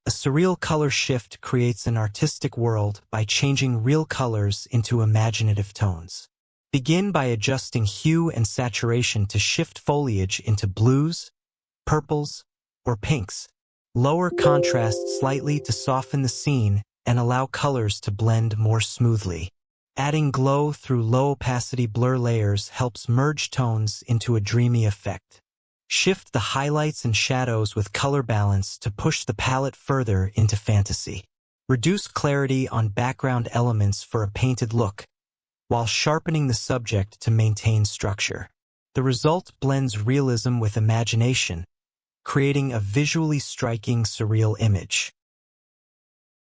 A surreal color shift creates an artistic world by changing real colors into imaginative tones. Begin by adjusting hue and saturation to shift foliage into blues, purples, or pinks. Lower contrast slightly to soften the scene and allow colors to blend more smoothly. Adding glow through low-opacity blur layers helps merge tones into a dreamy effect. Shift the highlights and shadows with color balance to push the palette further into fantasy. Reduce clarity on background elements for a painted look, while sharpening the subject to maintain structure. The result blends realism with imagination, creating a visually striking, surreal image.